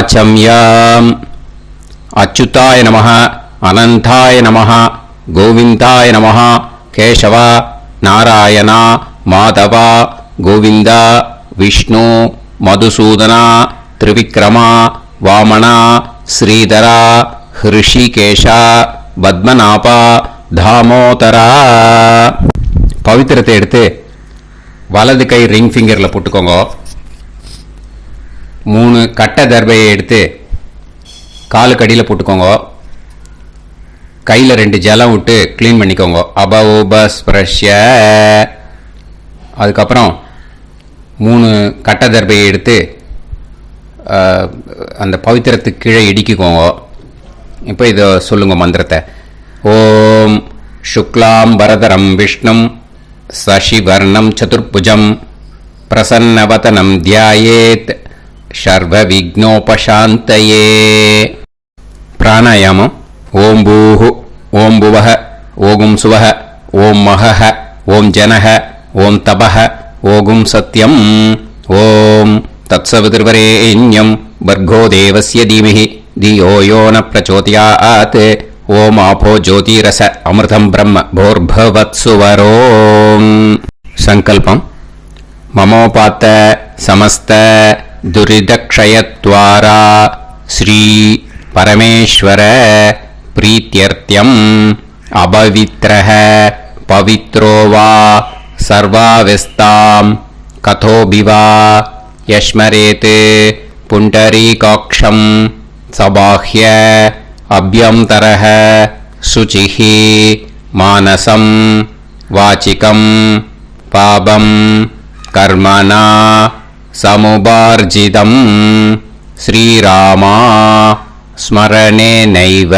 वाचम्याम् अच्युताय नमः अनंताय नमः गोविंदाय नमः केशव नारायण माधव गोविंद विष्णु मधुसूदन त्रिविक्रम वामन श्रीधर ऋषिकेश पद्मनाभ दामोदर पवित्रத்தை எடுத்து வலது கை ரிங் ஃபிங்கரில் போட்டுக்கோங்க. 3 கட்டை தர்பையை எடுத்து காலுக்கு அடியில் போட்டுக்கோங்க. கையில் 2 ஜலம் விட்டு க்ளீன் பண்ணிக்கோங்க. அபௌபஸ்பிரஷ்ய. அதுக்கப்புறம் 3 கட்டை தர்பையை எடுத்து அந்த பவித்திரத்துக்கு கீழே இடிக்கிக்கோங்க. இப்போ இதை சொல்லுங்க மந்திரத்தை. ஓம் சுக்லாம் வரதரம் விஷ்ணும் சசிவர்ணம் சதுர்புஜம் பிரசன்னவதனம் தியாயேத் சர்வ விக்னோபசாந்தயே. பிராணாயாமம். ஓம் பூஹு ஓம் புவஹ ஓகும் சுவஹ ஓம் மஹஹ ஓம் ஜனஹ ஓம் தபஹ ஓகும் சத்யம் ஓம் தத்சவிதுர்வரேண்யம் வர்கோ தேவஸ்ய தீமஹி தியோ யோ ந பிரச்சோதயாத் ஓம் ஆபோ ஜோதிரச அமிர்தம் பிரம்ம போர்பவத்சுவரோம். சங்கல்பம். மமோபாத்த சமஸ்த துரிதக்ஷயத்வாரா ஸ்ரீ பரமேஸ்வர प्रीत्यर्थ्यम् अपवित्रः पवित्रो वा सर्वावस्थां कथोऽपि वा यस्मरेत् पुण्डरीकाक्षं सबाह्य अभ्यन्तरः शुचिः मानसं वाचिकं पापं कर्मणा समुपार्जितं श्रीरामा स्मरणे नैव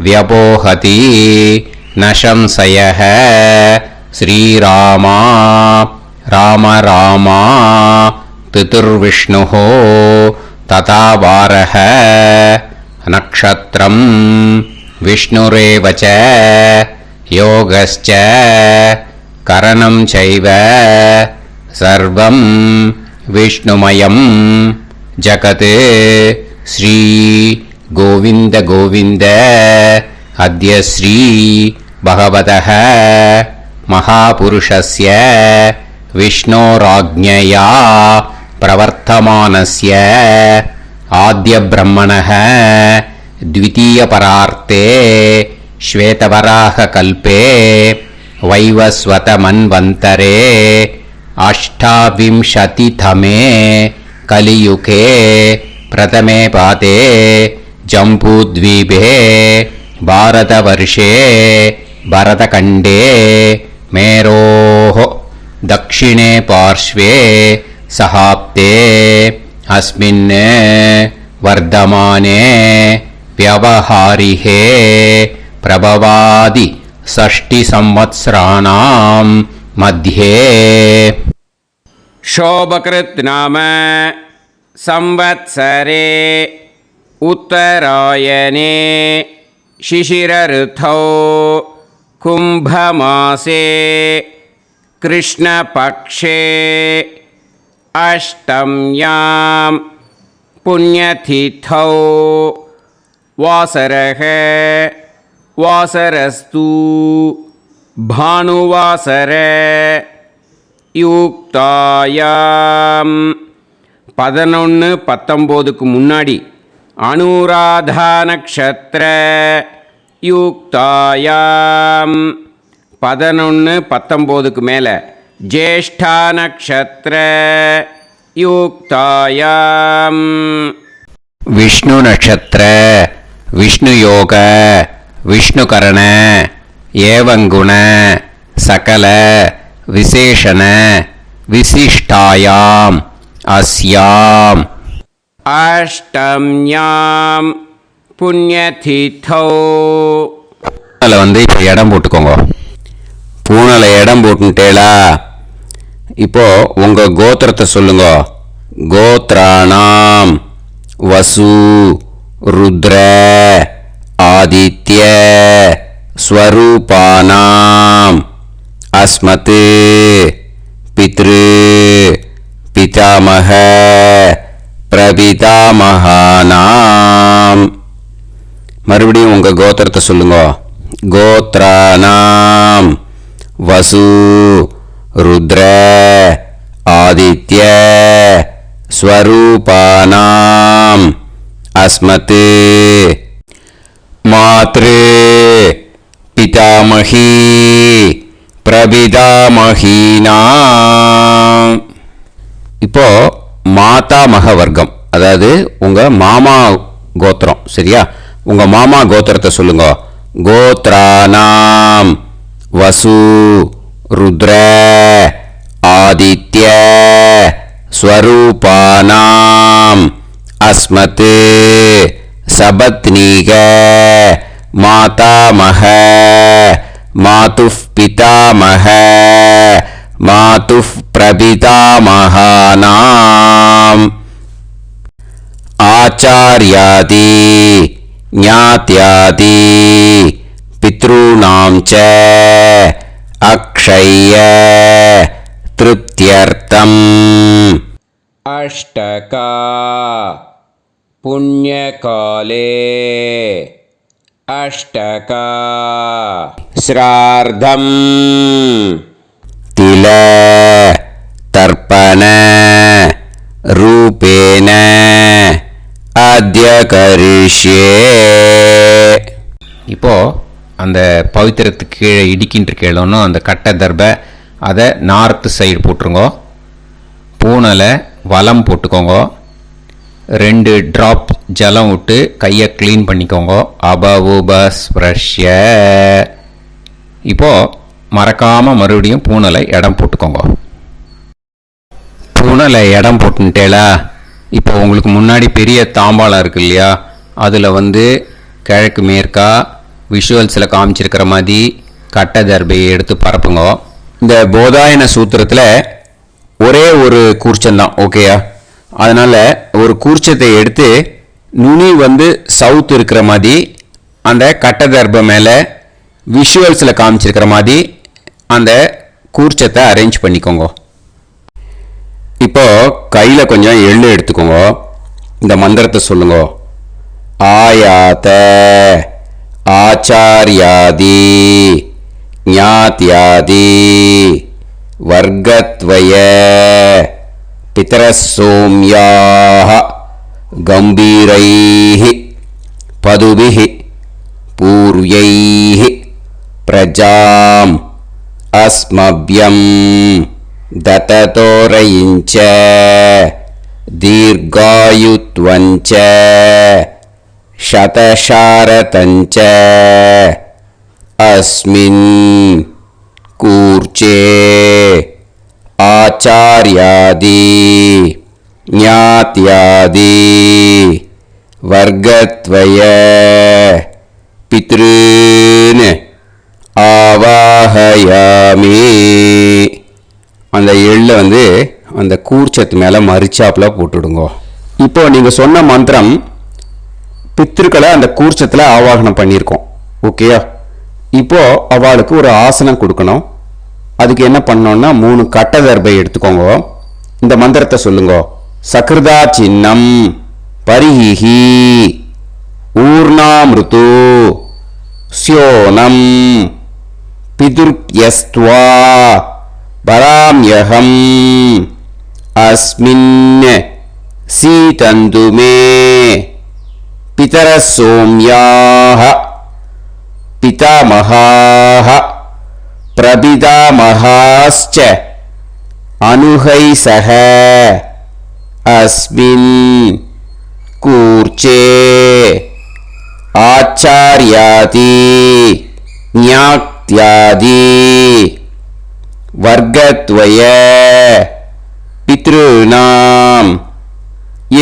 व्यपोहति न संशयः. श्रीरामा राम रामा तिथिर्विष्णुः तथा वारः नक्षत्रं विष्णुरेव च योगश्च करणं चैव सर्वं विष्णुमयं जगत्. श्री गोविंद गोविंद अद्य श्री भगवतः महापुरुषस्य विष्णोराज्ञया प्रवर्तमानस्य आद्यब्रह्मणः द्वितीयपरार्थे श्वेतवराहकल्पे वैवस्वतमन्वन्तरे अष्टाविंशतितमे कलियुगे प्रथमे पादे जम्बूद्वीपे भारतवर्षे भरतखण्डे मेरोः दक्षिणे पार्श्वे सहाब्दे अस्मिन् वर्धमाने व्यवहारिहे प्रभवादि षष्टिसंवत्सराणां मध्ये शोभकृत् नाम संवत्सरे उत्तरायणे शिशिरऋतौ कुम्भमासे कृष्णपक्षे अष्टम्यां पुण्यतिथौ वासरः वासरस्तु भानुवासर युक्तायां 11-19க்கு முன்னாடி அனுராதா நக்ஷத்திர யுக்தாயாம் 11-19க்கு மேலே ஜேஷ்டா நக்ஷத்திர யுக்தாயாம் விஷ்ணு நக்ஷத்திர விஷ்ணு யோக விஷ்ணுகரண ஏவங்குண சகல விசேஷண விசிஷ்டாயாம் अस्याम अष्टम्याम पुण्यतिथौ வந்து இப்போ இடம் போட்டுக்கோங்க. பூனல இடம் போட்டுட்டேளா. இப்போ உங்க கோத்திரத்தை சொல்லுங்க. கோத்ராணாம் வசு ருத்ர ஆதித்ய ஸ்வரூபானாம் अस्मत् पितृ पितामह प्रभृतीनां பிரபிதாமகானாம். மறுபடியும் உங்க கோத்திரத்தை சொல்லுங்க. கோத்ரானாம் வசு ருத்ர ஆதித்ய ஸ்வரூபானாம் அஸ்மத் மாத்ரு பிதாமகி பிரபிதாமகீனாம். இப்போ மாதாமக வர்க்கம், அதாவது உங்க மாமா கோத்திரம். சரியா? உங்க மாமா கோத்திரத்தை சொல்லுங்க. கோத்ரானாம் வசு ருத்ர ஆதித்ய ஸ்வரூபானாம் அஸ்மத் சபத்னீக மாதாமக மாதுஃப் பிதாமக மாதுஃப் பிரபிதாமகானாம். ஆச்சார்யாதி ஞாத்யாதி பித்ருணாம் ச அக்ஷய திருப்த்யர்த்தம் அஷ்டகா புண்ணியகாலே அஷ்டகா ஸ்ரார்த்தம் தில தர்ப்பண ரூபேன அத்ய கரிஷ்யே. இப்போ அந்த பவித்திரத்துக்கு கீழே இடிக்கின்ற கீழே அந்த கட்டை தர்ப அதை நார்த்து சைடு போட்டுருங்க. பூனலை வலம் போட்டுக்கோங்க. 2 ட்ராப் ஜலம் விட்டு கையை க்ளீன் பண்ணிக்கோங்க. அபவுபஸ்ப்ரஷ்ய. இப்போ மறக்காம மறுபடியும் பூனலை இடம் போட்டுக்கோங்க. பூனலை இடம் போட்டுட்டேலா? இப்போ உங்களுக்கு முன்னாடி பெரிய தாம்பாளம் இருக்கு இல்லையா, அதில் கிழக்கு மேற்கா விஷுவல்ஸில் காமிச்சிருக்கிற மாதிரி கட்டை தர்பையை எடுத்து பரப்புங்க. இந்த போதாயன சூத்திரத்தில் ஒரே ஒரு கூர்ச்சந்தான். ஓகேயா? அதனால் ஒரு கூர்ச்சத்தை எடுத்து நுனி சவுத் இருக்கிற மாதிரி அந்த கட்டை தர்பை மேலே விஷுவல்ஸில் காமிச்சிருக்கிற மாதிரி அந்த கூர்ச்சத்தை அரேஞ்ச் பண்ணிக்கோங்க. இப்போ கையில் கொஞ்சம் எள்ளு எடுத்துக்கோங்க. இந்த மந்திரத்தை சொல்லுங்க. ஆயாத ஆச்சார்யாதி ஞாத்யாதி வர்க்கத்வய பிதரசோம்யாஹ கம்பீரைஹ பதுபிஹ பூர்வைஹ பிரஜாம் அஸ்மப்யம் தததோரயிஞ்ச தீர்காயுத்வஞ்ச சதசாரதஞ்ச அஸ்மின் கூர்ச்சே ஆச்சார்யாதி ஞாத்யாதி வர்க்கத்வய பித்ருன் ஆவாஹயாமி. அந்த எள்ளை அந்த கூர்ச்சத்து மேலே மரிச்சாப்பில் போட்டுடுங்க. இப்போ நீங்கள் சொன்ன மந்திரம் பித்ருக்களை அந்த கூர்ச்சத்தில் ஆவாகனம் பண்ணியிருக்கோம். ஓகேயா? இப்போ அவளுக்கு ஒரு ஆசனம் கொடுக்கணும். அதுக்கு என்ன பண்ணோம்னா 3 கட்டை தர்பை எடுத்துக்கோங்க. இந்த மந்திரத்தை சொல்லுங்க. சக்ருதா சின்னம் பரிஹி ஊர்ணாமிருத்து ஸ்யோனம் பிதுர்யஸ்த்வா பராம்யகம் அஸ்மின் சீதந்து மே பிதரசோம்யாஹ பிதாமகாஹ பிரபிதாமகாஸ்ச அனுஹைசஹ அஸ்மின் கூர்ச்சே ஆச்சார்யாதி ஞாத்யாதி வர்க்கத்வய பித்ருநாம்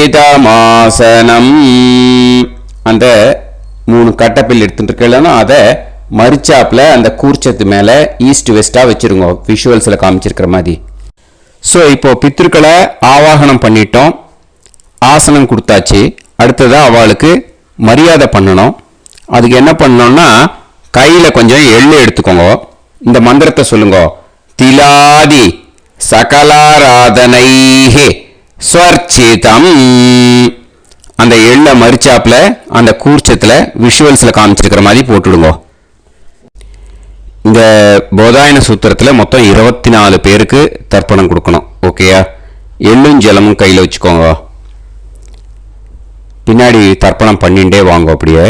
இதமாசனம். அந்த 3 கட்டப்பில் எடுத்துட்டு இருக்கலன்னா அதை மரிச்சாப்பில் அந்த கூர்ச்சத்து மேலே ஈஸ்ட் வெஸ்ட்டாக வச்சுருங்க, விஷுவல்ஸில் காமிச்சிருக்கிற மாதிரி. ஸோ இப்போ பித்ருக்களை ஆவாகனம் பண்ணிட்டோம், ஆசனம் கொடுத்தாச்சு. அடுத்ததாக அவளுக்கு மரியாதை பண்ணணும். அதுக்கு என்ன பண்ணணும்னா கையில் கொஞ்சம் எள்ளு எடுத்துக்கோங்க. இந்த மந்திரத்தை சொல்லுங்க. திலாதி சகலாராதனைஹே ஸ்வர்ச்சிதம். அந்த எள்ள மரிச்சாப்புல அந்த கூர்ச்சத்தில் விஷுவல்ஸில் காமிச்சிருக்கிற மாதிரி போட்டுடுங்க. இந்த போதாயன சூத்திரத்தில் மொத்தம் 24 பேருக்கு தர்ப்பணம் கொடுக்கணும். ஓகேயா? எள்ளும் ஜலமும் கையில் வச்சுக்கோங்க. பின்னாடி தர்ப்பணம் பண்ணிண்டே வாங்க. அப்படியே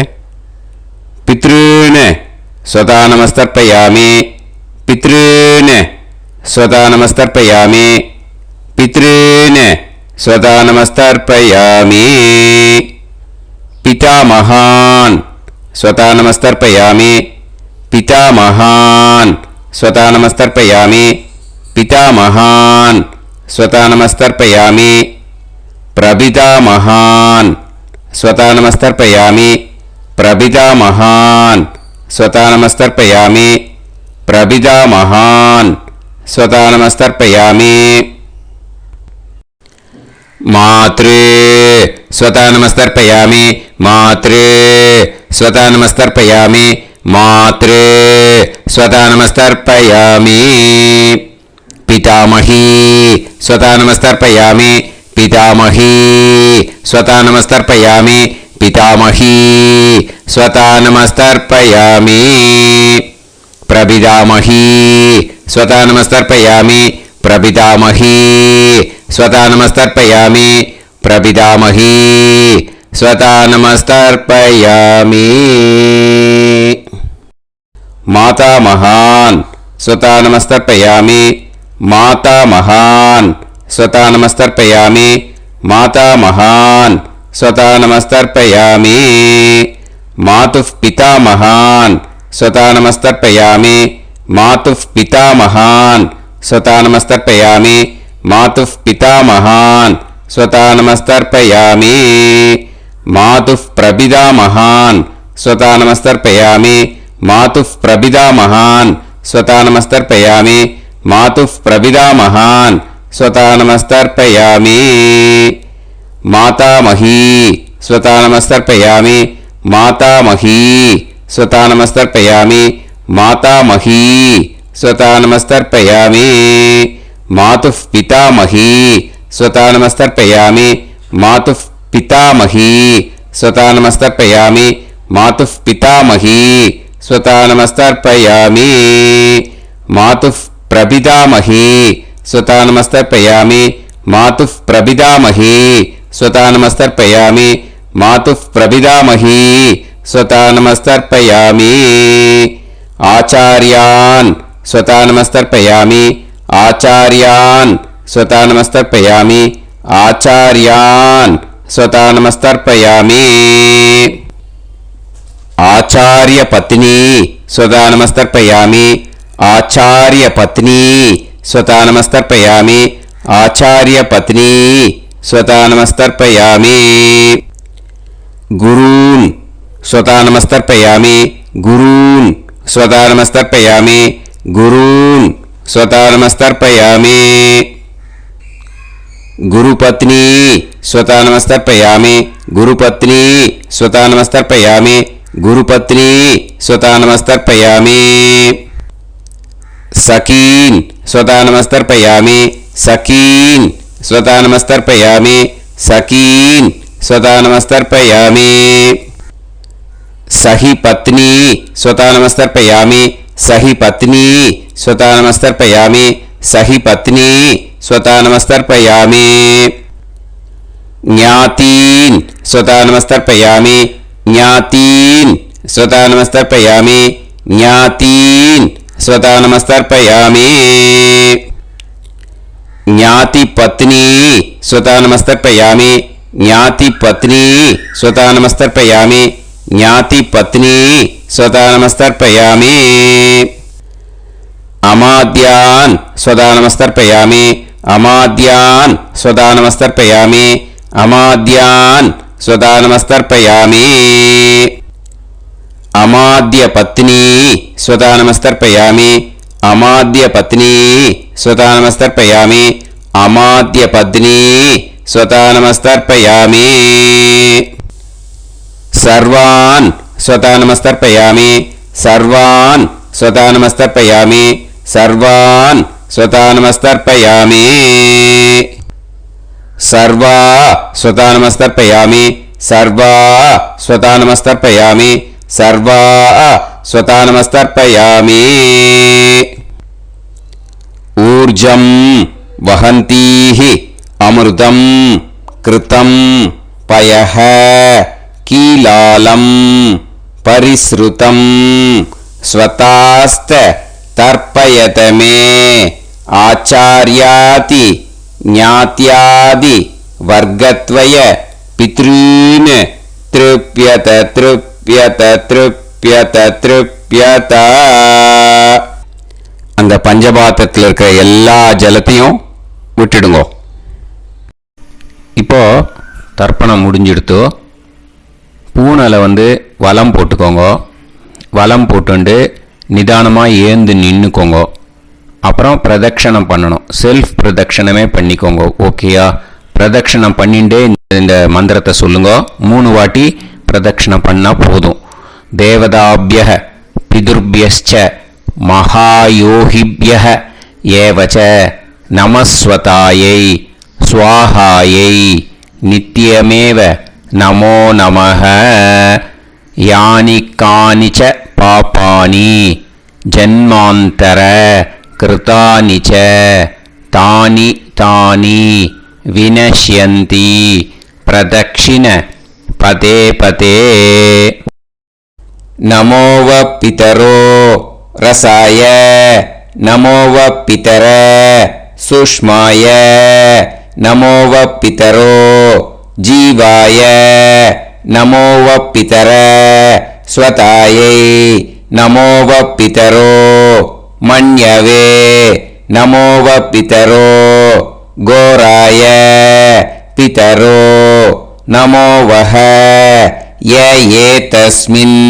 பித்ருன்னு ஸ்வதா நமஸ்தர்ப்பயாமி, பித்ருன்னு ஸ்வதா நமஸ்தர்ப்பயாமி, பித்ருன்னு ஸ்வதா நமஸ்தர்ப்பயாமி, பிதாமகான் ஸ்வதா நமஸ்தர்ப்பயாமி, பிதாமகான் ஸ்வதா நமஸ்தர்ப்பயாமி, பிதாமகான் ஸ்வதா நமஸ்தர்ப்பயாமி, பிரபிதாமகான் ஸ்வதா நமஸ்தர்ப்பயாமி, பிரபிதாமகான் ஸ்வதா நமஸ்தர்ப்பயாமி, பிரபிதாமகான் ஸ்வதா நமஸ்தர்ப்பயாமி. மாத்ரு ஸ்வதா நமஸ்தர்ப்பயாமி, மாத்ரு ஸ்வதா நமஸ்தர்ப்பயாமி, மாத்ரு ஸ்வதா நமஸ்தர்ப்பயாமி. பிதாமஹி ஸ்வதா நமஸ்தர்ப்பயாமி, பிதாமஹி ஸ்வதா நமஸ்தர்ப்பயாமி, பிதாமஹி ஸ்வதா நமஸ்தர்ப்பயாமி. பிரபிதாமஹி ஸ்வதா நமஸ்தர்ப்பயாமி, பிரபிதாமஹி ஸ்வதா நமஸ்தர்ப்பயாமி, பிரபிதாமஹி ஸ்வதா நமஸ்தர்ப்பயாமி. மாதாமகான் ஸ்வதா நமஸ்தர்ப்பயாமி, மாதாமகான் ஸ்வதா நமஸ்தர்ப்பயாமி, மாதாமகான் ஸ்வதா நமஸ்தர்ப்பயாமி. மாதுः பிதாமகான் ஸ்வதா நமஸ்தர்ப்பயாமி, மாதுः பிதாமகான் ஸ்வதா நமஸ்தர்ப்பயாமி, மாதுः பிதாமகான் ஸ்வதா நமஸ்தர்ப்பயாமி. மாதுः பிரபிதாமகான் ஸ்வதா நமஸ்தர்ப்பயாமி, மாதுः பிரபிதாமகான் ஸ்வதா நமஸ்தர்ப்பயாமி, மாதுः பிரபிதாமகான் ஸ்வதா நமஸ்தர்ப்பயாமி. மாதாமஹி ஸ்வதா நமஸ்தர்ப்பயாமி, மாதாமஹி ஸ்வதா நமஸ்தர்ப்பயாமி, மாதாமஹி ஸ்வதா நமஸ்தர்ப்பயாமி. மாதுः பிதாமஹி ஸ்வதா நமஸ்தர்ப்பயாமி, மாதுः பிதாமஹி ஸ்வதா நமஸ்தர்ப்பயாமி, மாதுः பிதாமஹி ஸ்வதா நமஸ்தர்ப்பயாமி. மாதுः பிரபிதாமஹி ஸ்வதா நமஸ்தர்ப்பயாமி, மாதுः பிரபிதாமஹி ஸ்வதா நமஸ்தர்ப்பயாமி, மாதுः பிரபிதாமஹி ஸ்வதா நமஸ்தர்ப்பயாமி. ஆச்சார்யான் ஸ்வதா நமஸ்தர்ப்பயாமி, ஆச்சார்யான் ஸ்வதா நமஸ்தர்ப்பயாமி, ஆச்சார்யான் ஸ்வதா நமஸ்தர்ப்பயாமி. ஆச்சார்ய பத்னி ஸ்வதா நமஸ்தர்ப்பயாமி, ஆச்சார்ய பத்னி ஸ்வதா நமஸ்தர்ப்பயாமி, ஆச்சார்ய பத்னி ஸ்வதா நமஸ்தர்ப்பயாமி. குரூன் ஸ்வதா நமஸ்தர்ப்பயாமி, குரூன் ஸ்வதா நமஸ்தர்ப்பயாமி, குரூன் ஸ்வதா நமஸ்தர்ப்பயாமி. गुरुपत्नी स्वता नमस्तर्पयामि, गुरुपत्नी स्वता नमस्तर्पयामि, गुरुपत्नी स्वता नमस्तर्पयामि. सकीन स्वता नमस्तर्पयामि, सकीन स्वता नमस्तर्पयामि, सकीन स्वता नमस्तर्पयामि. सही पत्नी स्वता नमस्तर्पयामि, सही पत्नी स्वता नमस्तर्पयामि, सही पत्नी स्वता नमस्तर्पयामि. ज्ञातीन स्वता नमस्तर्पयामि, ज्ञातीन स्वता नमस्तर्पयामि, ज्ञातीन स्वता नमस्तर्पयामि. ज्ञाति पत्नी स्वता नमस्तर्पयामि, ज्ञाति पत्नी स्वता नमस्तर्पयामि, ज्ञाति पत्नी स्वता नमस्तर्पयामि. अमाद्यान स्वता नमस्तर्पयामि, अमाद्यान स्वता नमस्तर्पयामि, अमाद्यान स्वता नमस्तर्पयामि. अमाद्य पत्नी स्वता नमस्तर्पयामि, अमाद्य पत्नी स्वता नमस्तर्पयामि, अमाद्य पत्नी स्वता नमस्तर्पयामि. सर्वान् स्वता नमस्तर्पयामि, सर्वान् स्वता नमस्तर्पयामि, सर्वान् स्वता नमस्तर्पयामि. सर्वा स्वतानमस्तर्पयामि सर्वा स्वतानमस्तर्पयामि सर्वा स्वतानमस्तर्पयामि ऊर्जं वहन्तीः अमृतं कृतं पयः कीलालं परिसृतं स्वतास्त तर्पयत मे आचार्याति ज्ञात्यादि वर्गत्वय पितॄन् तृप्यत तृप्यत तृप्यत तृप्यत அந்த பஞ்சபாத்திரத்தில் இருக்கிற எல்லா ஜலத்தையும் விட்டுடுங்க. இப்போ தர்ப்பணம் முடிஞ்சிடுத்து. பூனலை வலம் போட்டுக்கோங்க. வலம் போட்டுண்டு நிதானமாக ஏந்து நின்றுக்கோங்க. அப்புறம் பிரதட்சணம் பண்ணணும். செல்ஃப் பிரதட்சணமே பண்ணிக்கோங்க. ஓகேயா? பிரதட்சணம் பண்ணிண்டே இந்த மந்திரத்தை சொல்லுங்க. 3 வாட்டி பிரதட்சணம் பண்ணால் போதும். தேவதாபிய பிதுர்பியச்ச மகாயோகிபிய ஏவச்ச நமஸ்வதாயை ஸ்வாஹாயை நித்யமேவ நமோ நமஹ யானி கானிச்ச பாபானி ஜன்மாந்தர கிருதானி ச தானி தானி வினஷ்யந்தி பிரதக்ஷிண பதே பதே நமோவ பிதரோ ரசாய நமோவ பிதர சுஷ்மாய நமோவ பிதரோ ஜீவாய நமோவ பிதர ஸ்வதாயை நமோவ பிதரோ மன்யவே நமோவ பிதரோ கோராய பிதரோ நமோவஹ ஏதஸ்மின்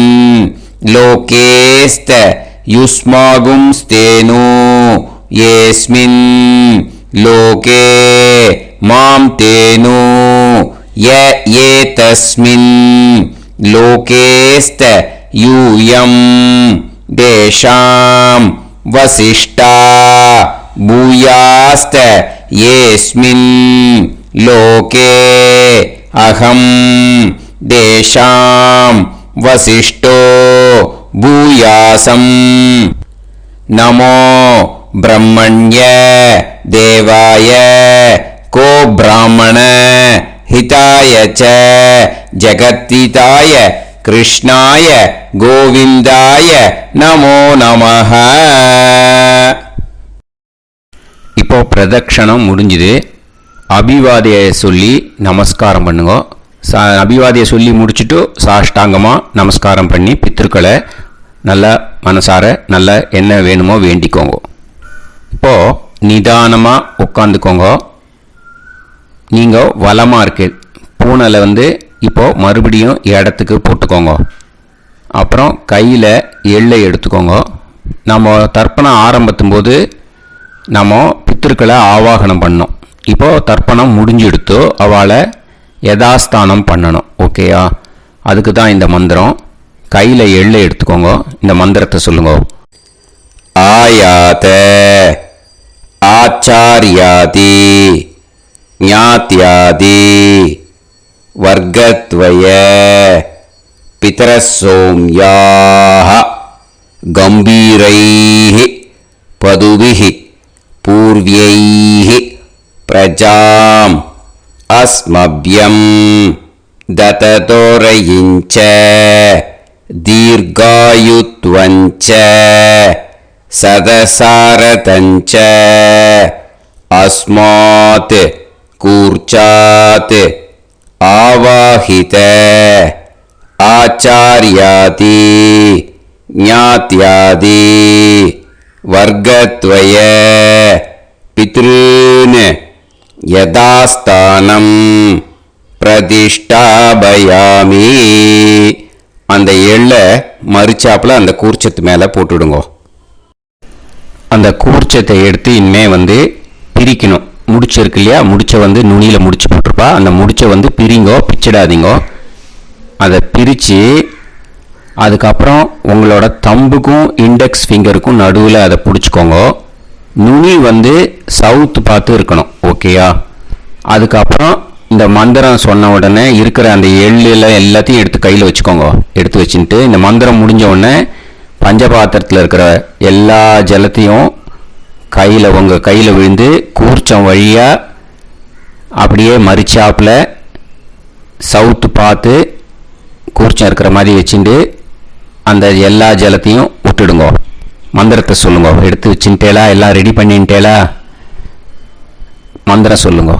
லோகேஸ்த யுஸ்மாகும்ஸ்தேனு ஏஸ்மின் லோகே மாம் தேனு ஏதஸ்மின் லோகேஸ்த யூயம் தேஷாம் வசிஷ்டா பூயாஸ்த ஏஸ்மின் லோகே அகம் தேஷாம் வசிஷ்டோ பூயாசம் நமோ பிரம்மண்ய தேவாய கோ பிராமண ஹிதாய ச ஜகத்ஹிதாய கிருஷ்ணாய கோவிந்தாய நமோ நமஹ. இப்போ பிரதட்சணம் முடிஞ்சுது. அபிவாதியை சொல்லி நமஸ்காரம் பண்ணுங்க. அபிவாதியை சொல்லி முடிச்சுட்டு சாஷ்டாங்கமாக நமஸ்காரம் பண்ணி பித்ருக்களை நல்லா மனசார நல்லா என்ன வேணுமோ வேண்டிக்கோங்க. இப்போது நிதானமாக உட்காந்துக்கோங்க. நீங்கள் வலமாக இருக்கு பூனலை இப்போது மறுபடியும் இடத்துக்கு போட்டுக்கோங்க. அப்புறம் கையில் எள்ளை எடுத்துக்கோங்க. நம்ம தர்ப்பணம் ஆரம்பிக்கும் போது நம்ம பித்ருக்களை ஆவாகனம் பண்ணோம். இப்போது தர்ப்பணம் முடிஞ்செடுத்து அவளை யதாஸ்தானம் பண்ணணும். ஓகேயா? அதுக்கு தான் இந்த மந்திரம். கையில் எள்ளை எடுத்துக்கோங்க. இந்த மந்திரத்தை சொல்லுங்க. ஆயாத ஆச்சாரியாதி ஞாத்யாதி வர்க்கத்வய பிதரசோம்யாஹ கம்பீரைஹி பதுபிஹி பூர்வ்யைஹி பிரஜாம் அஸ்மப்யம் தததோரயிஞ்ச தீர்காயுத்வஞ்ச சதசாரதஞ்ச அஸ்மாத் கூர்ச்சாத் ஆவாஹித ஆச்சார்யாதி ஞாத்யாதி வர்க்கத்வய பித்ருன் யதாஸ்தானம் பிரதிஷ்டாபயாமி. அந்த எள்ளை மறிச்சாப்புல அந்த கூர்ச்சத்து மேலே போட்டுடுங்க. அந்த கூர்ச்சத்தை எடுத்து இனிமே பிரிக்கணும். முடிச்சு இருக்கு இல்லையா? முடிச்சை நுனியில் முடிச்சு போட்டிருப்பா. அந்த முடிச்சை பிரிங்கோ, பிச்சிடாதீங்கோ. அதை பிரித்து அதுக்கப்புறம் உங்களோட தம்புக்கும் இண்டெக்ஸ் ஃபிங்கருக்கும் நடுவில் அதை பிடிச்சிக்கோங்க. நுனி சவுத்து பார்த்து இருக்கணும். ஓகேயா? அதுக்கப்புறம் இந்த மந்திரம் சொன்ன உடனே இருக்கிற அந்த எள்ளில் எல்லாத்தையும் எடுத்து கையில் வச்சுக்கோங்க. எடுத்து வச்சுட்டு இந்த மந்திரம் முடிஞ்ச உடனே பஞ்சபாத்திரத்தில் இருக்கிற எல்லா ஜலத்தையும் உங்கள் கையில் விழுந்து கூர்ச்சம் வழியாக அப்படியே மறிச்சாப்பில் சவுத்து பார்த்து கூர்ச்சம் இருக்கிற மாதிரி வச்சுட்டு அந்த எல்லா ஜலத்தையும் விட்டுடுங்க. மந்திரத்தை சொல்லுங்க. எடுத்து வச்சுட்டேலா, எல்லாம் ரெடி பண்ணிட்டேலா, மந்திரம் சொல்லுங்க.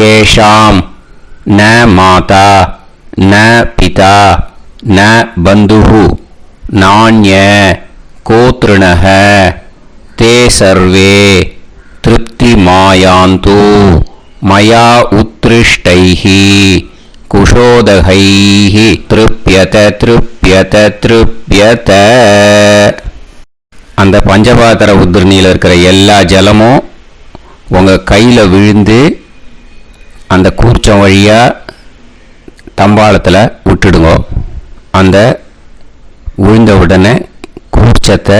ஏஷாம் ந மாதா ந பிதா ந பந்துஹு நாண்ய கோத்ருணஹ தே சர்வே திருப்தி மாயாந்து மயா உத்ருஷ்டைஹி குஷோதகைஹி திருப்யத திருப்யத திருப்யத. அந்த பஞ்சபாத்திர உதிரணியில் இருக்கிற எல்லா ஜலமும் உங்கள் கையில் விழுந்து அந்த கூர்ச்சம் வழியாக தம்பாளத்தில் விட்டுடுங்க. அந்த விழுந்த உடனே கூர்ச்சத்தை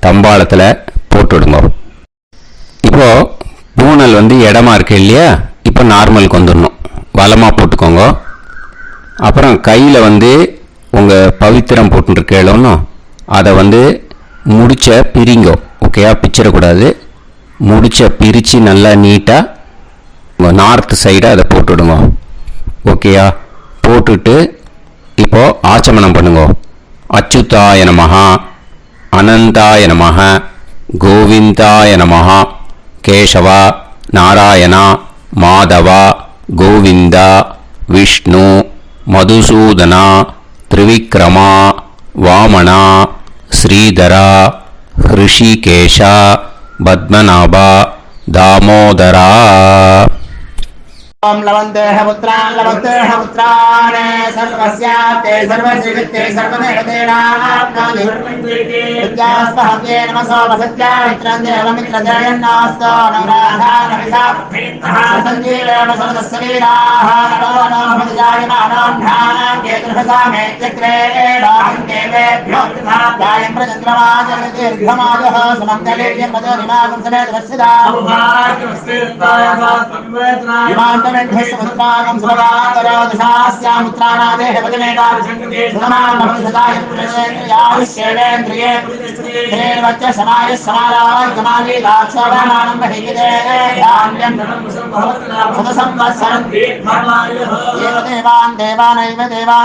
தம்பாளத்தில் போட்டுடுங்க. இப்போது பூனல் இடமா இருக்கு இல்லையா, இப்போ நார்மலுக்கு வந்துடணும். வலமாக போட்டுக்கோங்க. அப்புறம் கையில் உங்கள் பவித்திரம் போட்டுருக்கேளோன்னு அதை முடிச்ச பிரிங்கோ. ஓகேயா, பிச்சிடக்கூடாது. முடிச்ச பிரித்து நல்லா நீட்டாக உங்கள் நார்த் சைடை அதை போட்டுவிடுங்க. ஓகேயா, போட்டுட்டு இப்போது ஆச்சமனம் பண்ணுங்க. அச்சுதாய நமஹ, அனந்தாய நமஹ, கோவிந்தாய நமஹ, கேசவா நாராயணா மாதவா கோவிந்தா விஷ்ணு மதுசூதனா திரிவிக்ரமா வாமனா ஸ்ரீதரா ஹிருஷிகேஷா பத்மநாபா தாமோதரா. ओम लवन्तेह पुत्रान् सर्वस्याते सर्वश्रीते सर्वदेवतेनाप्नोति विद्यास्पहव्ये नमसो वसत्या मित्रं देवमित्रजयन्नास्तो नवराधानविषाः सञ्जीवेम सर्वस्वीराः नमो भजायमानां ध्यानां केतुर्हसामे चक्रे राहं देवेभ्यो ध्यायं प्रचन्द्रमाजर्दीर्घमाजः समन्तलेयं मदोनिमागं समेत वत्सदा इमान्तमेध्यस्वपुत्रागं सुभगान्तरादशास्यामुत्राणादेह वदनेताभिषङ्कृते सुधमानमभिषदाय पुरुषेन्द्रियाविश्येवेन्द्रिये धेर्वच्च समायः समाराय कमाली दाक्षाभामानं महिगिदे धान्यं सुतसंवत्सरं एव देवान् देवान्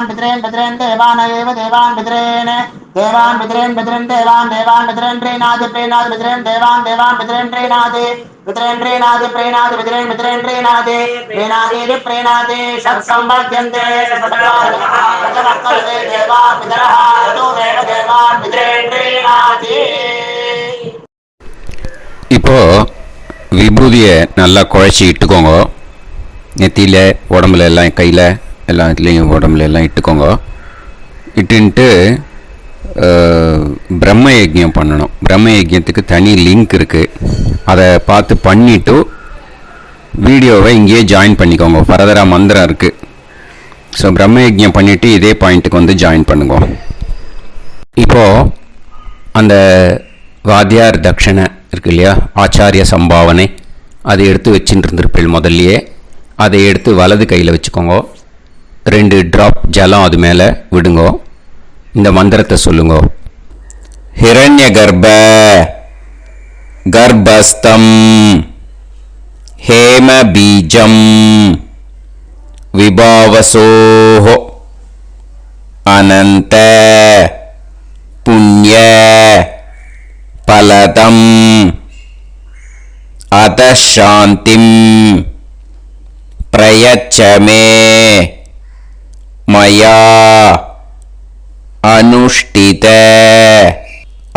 पितरेन् देवानैव देवान् पितरेन् देवान् पितरेन् देवान् पितरेन् प्रीणाति पितरेन् देवान् पितरेन् प्रीणाति पितरेन् प्रीणाति पितरेन् प्रीणाति प्रीणाति षट्संवर्ध्यन्ते देवा पितरः ऋतुमेव देवान् पितरेन् प्रीणाति. இப்போ விபூதியை நல்லா குழைச்சி இட்டுக்கோங்க. நெத்தியில் உடம்புல எல்லாம் கையில் எல்லா இடத்துலையும் உடம்புல எல்லாம் இட்டுக்கோங்க. இட்டுன்ட்டு பிரம்ம யஜ்யம் பண்ணணும். பிரம்ம யஜ்யத்துக்கு தனி லிங்க் இருக்குது. அதை பார்த்து பண்ணிவிட்டு வீடியோவை இங்கேயே ஜாயின் பண்ணிக்கோங்க. ஃபர்தராக மந்திரம் இருக்குது. ஸோ பிரம்ம யஜ்யம் பண்ணிவிட்டு இதே பாயிண்ட்டுக்கு ஜாயின் பண்ணுங்க. இப்போது அந்த வாத்தியார் தட்சணை இருக்கு இல்லையா, ஆச்சாரிய சம்பாவனை, அதை எடுத்து வச்சுட்டு இருந்திருப்பேன் முதல்லையே. அதை எடுத்து வலது கையில் வச்சுக்கோங்க. 2 ட்ராப் ஜலம் அது மேலே விடுங்கோ. இந்த மந்திரத்தை சொல்லுங்க. ஹிரண்ய கர்ப்ப கர்ப்பஸ்தம் ஹேம பீஜம் விபாவசோஹோ அனந்த புண்ணிய பலதம் அதசாந்திம் பிரயச்சமே மயா अनुष्ठित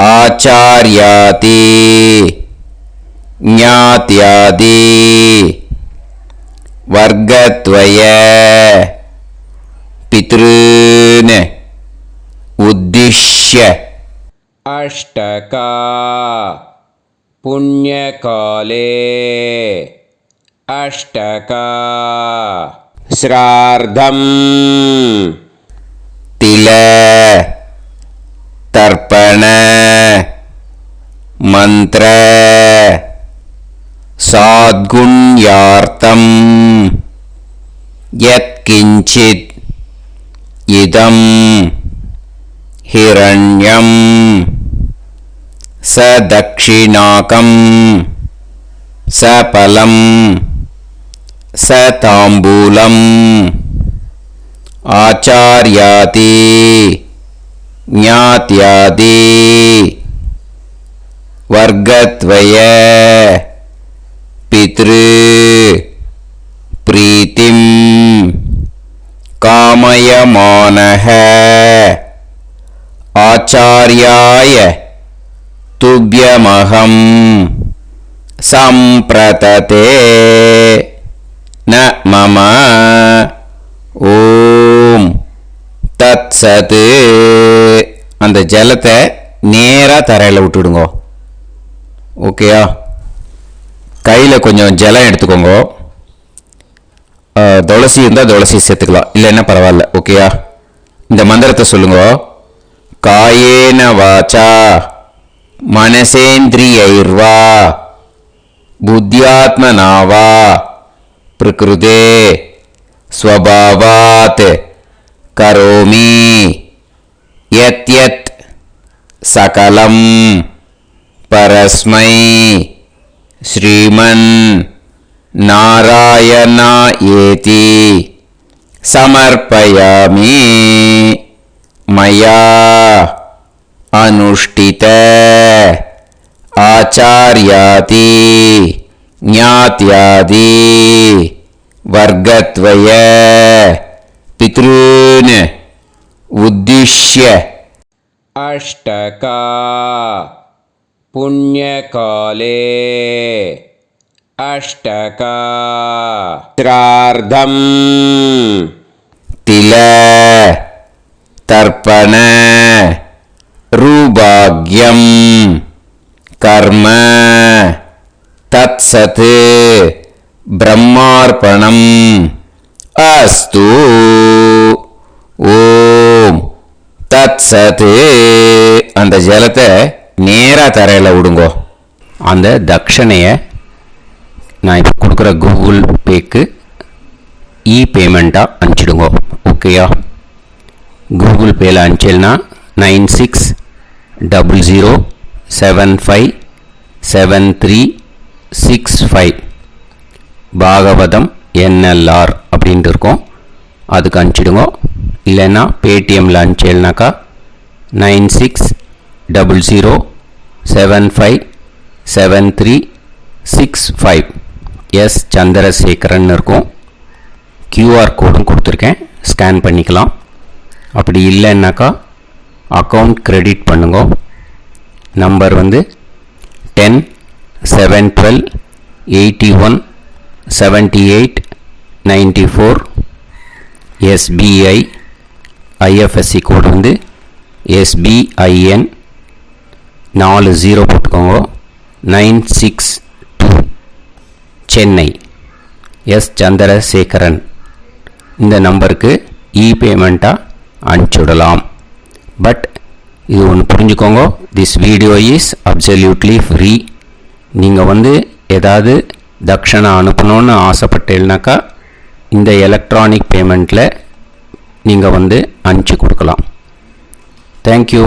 आचार्यादि ज्ञात्यादि वर्गद्वय पितॄन् उद्दिश्य अष्टका पुण्यकाले अष्टका श्रार्धम् तिल तर्पण मंत्र சாத்குண்யார்த்தம் யத்கிஞ்சித் இதம் ஹிரண்யம் சதக்ஷிணாகம் சபலம் சதாம்பூலம் ஆச்சார்யாதி ஞாத்யாதி வர்கத்வய பித்ரு பிரீத்திம் காமயமானஹ ஆச்சார்யாய துப்யமஹம் சம்பிரததே ந மம ஓம் தத்சத். அந்த ஜலத்தை நேராக தரையில் விட்டுடுங்க. ஓகேயா? கையில் கொஞ்சம் ஜலம் எடுத்துக்கோங்க. துளசி இருந்தால் துளசி சேர்த்துக்கலாம், இல்லைன்னா பரவாயில்ல. ஓகேயா? இந்த மந்திரத்தை சொல்லுங்க. காயேன வாச்சா மனசேந்திரியைர்வா புத்தியாத்மனாவா பிரகிருதே ஸ்வபாவாத் கரோமி யத் யத் சகலம் பரஸ்மை ஸ்ரீமன் நாராயணாயேதி சமர்ப்பயாமி மயா அனுஷ்டித ஆச்சார்யாதி ஞாத்யாதி வர்கத்வய பித்ருன் உத்திஷ்ய அஷ்டகா புண்ணியகாலே அஷ்டகா ஸ்ரார்த்தம் தில தர்ப்பண ரூபாக்யம் கர்ம தத்சத் பிரம்மார்ப்பணம் அஸ்து. ஓம் தத்சத். அந்த ஜலத்தை நேராக தரையில் விடுங்கோ. அந்த தட்சணையை நான் இப்போ கொடுக்குற கூகுள் பேக்கு பேமெண்ட்டாக அனுப்பிச்சிடுங்கோ. ஓகேயா? கூகுள் பேயில் அனுப்பிச்சல்னா 9600757365 பாகவதம் NLR அப்படின்ட்டு இருக்கோம். அதுக்கு அனுப்பிச்சிடுங்க. இல்லைன்னா பேடிஎம்மில் அனுப்பிச்சல்னாக்கா 9600757365 எஸ் சந்திரசேகரன் இருக்கும். QR கோடும் கொடுத்துருக்கேன், ஸ்கேன் பண்ணிக்கலாம். அப்படி இல்லைன்னாக்கா அக்கௌண்ட் கிரெடிட் பண்ணுங்க. நம்பர் வந்து 10-7-12-81-78-94. SBI IFSC கோடு வந்து SBIN 40 போட்டுக்கோங்க. 962 சென்னை. எஸ் சந்திரசேகரன். இந்த நம்பருக்கு பேமெண்ட்டாக அனுப்பிச்சுடலாம். பட் இது ஒன்று புரிஞ்சுக்கோங்க, this video is absolutely free. நீங்கள் வந்து ஏதாவது தட்சணை அனுப்பணுன்னு ஆசைப்பட்டேன்னாக்கா இந்த எலக்ட்ரானிக் பேமெண்ட்டில் நீங்கள் வந்து அனுப்பிச்சி கொடுக்கலாம். தேங்க்யூ.